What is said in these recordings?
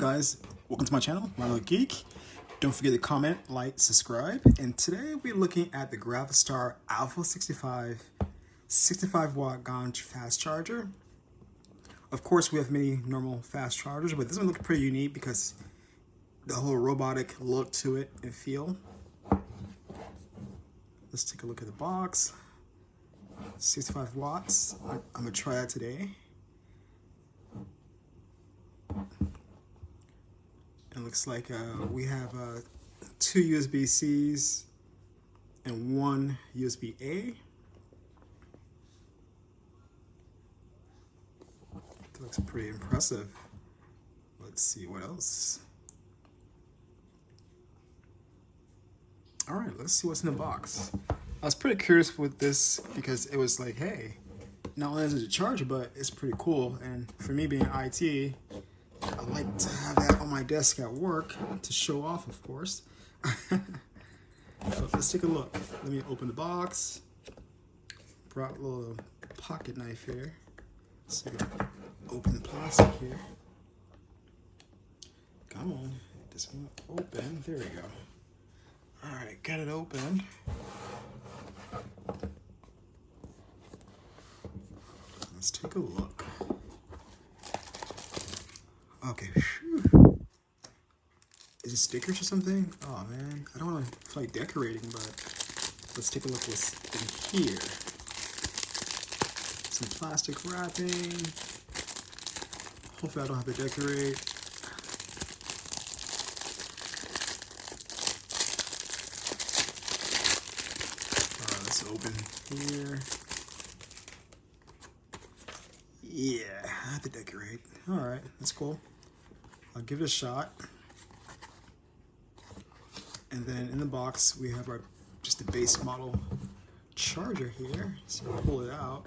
guys, welcome to my channel, Ronald Geek. Don't forget to comment, like, subscribe. And today we're looking at the GravaStar Alpha 65 65-watt GaN fast charger. Of course, we have many normal fast chargers, but this one looks pretty unique because the whole robotic look to it and feel. Let's take a look at the box. 65 watts. I'm gonna try that today. It looks like we have 2 USB-Cs and 1 USB-A. That looks pretty impressive. Let's see what else. All right, let's see what's in the box. I was pretty curious with this because it was like, hey, not only is it a charger, but it's pretty cool. And for me being IT, I like to have that on my desk at work to show off, of course. So let's take a look. Let me open the box. Brought a little pocket knife here. So you can open the plastic here. Come on, this one open. There we go. All right, got it open. Let's take a look. Okay, whew. Is it stickers or something? Oh man, I don't want to feel like decorating, but let's take a look what's in here. Some plastic wrapping. Hopefully I don't have to decorate. Let's open here. Yeah, I have to decorate. All right, that's cool. I'll give it a shot. And then in the box, we have our just the base model charger here. So we'll pull it out.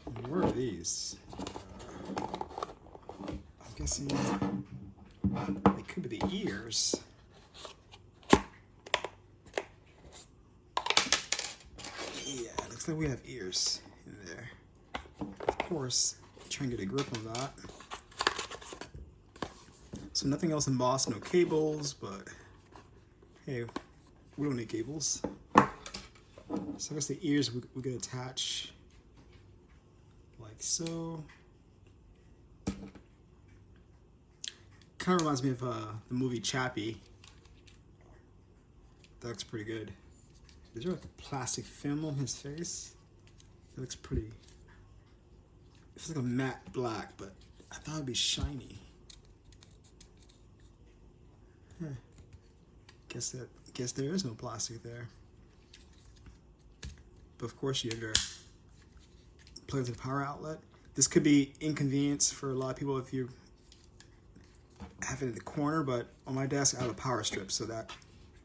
And where are these? I'm guessing they could be the ears. Yeah, looks like we have ears in there. Of course, try and get a grip on that. So nothing else embossed, no cables, but hey, we don't need cables. So I guess the ears we could attach like so. Kind of reminds me of the movie Chappie. That looks pretty good. Is there like a plastic film on his face? It looks pretty. It's like a matte black, but I thought it'd be shiny. Huh. Guess there is no plastic there. But of course you have your plug into the power outlet. This could be inconvenience for a lot of people if you have it in the corner, but on my desk I have a power strip, so that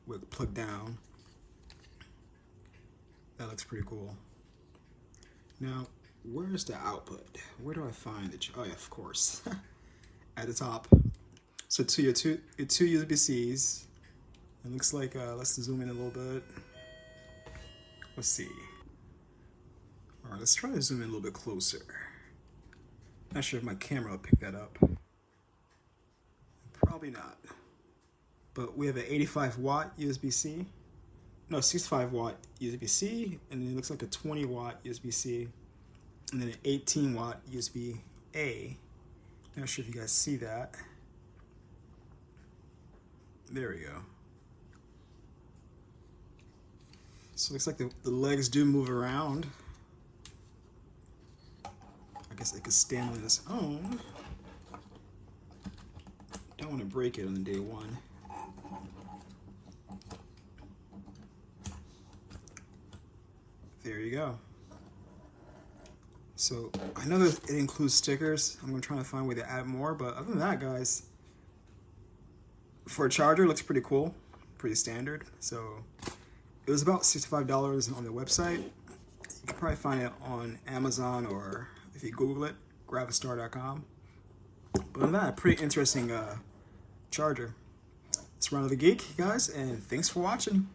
would plug down. That looks pretty cool. Now, where's the output? Where do I find it? Oh yeah, of course. At the top. So your two USB-Cs. It looks like, let's zoom in a little bit. Let's see. All right, let's try to zoom in a little bit closer. Not sure if my camera will pick that up. Probably not. But we have an 85-watt USB-C. No, 65-watt USB-C, and then it looks like a 20-watt USB-C, and then an 18-watt USB-A. Not sure if you guys see that. There we go. So it looks like the legs do move around. I guess they could stand on its own. Don't want to break it on day one. There you go. So I know that it includes stickers. I'm gonna try to find a way to add more, but other than that, guys, for a charger, it looks pretty cool, pretty standard. So it was about $65 on the website. You can probably find it on Amazon, or if you Google it, GravaStar.com. But other than that, pretty interesting charger. It's Ronald the Geek, guys, and thanks for watching.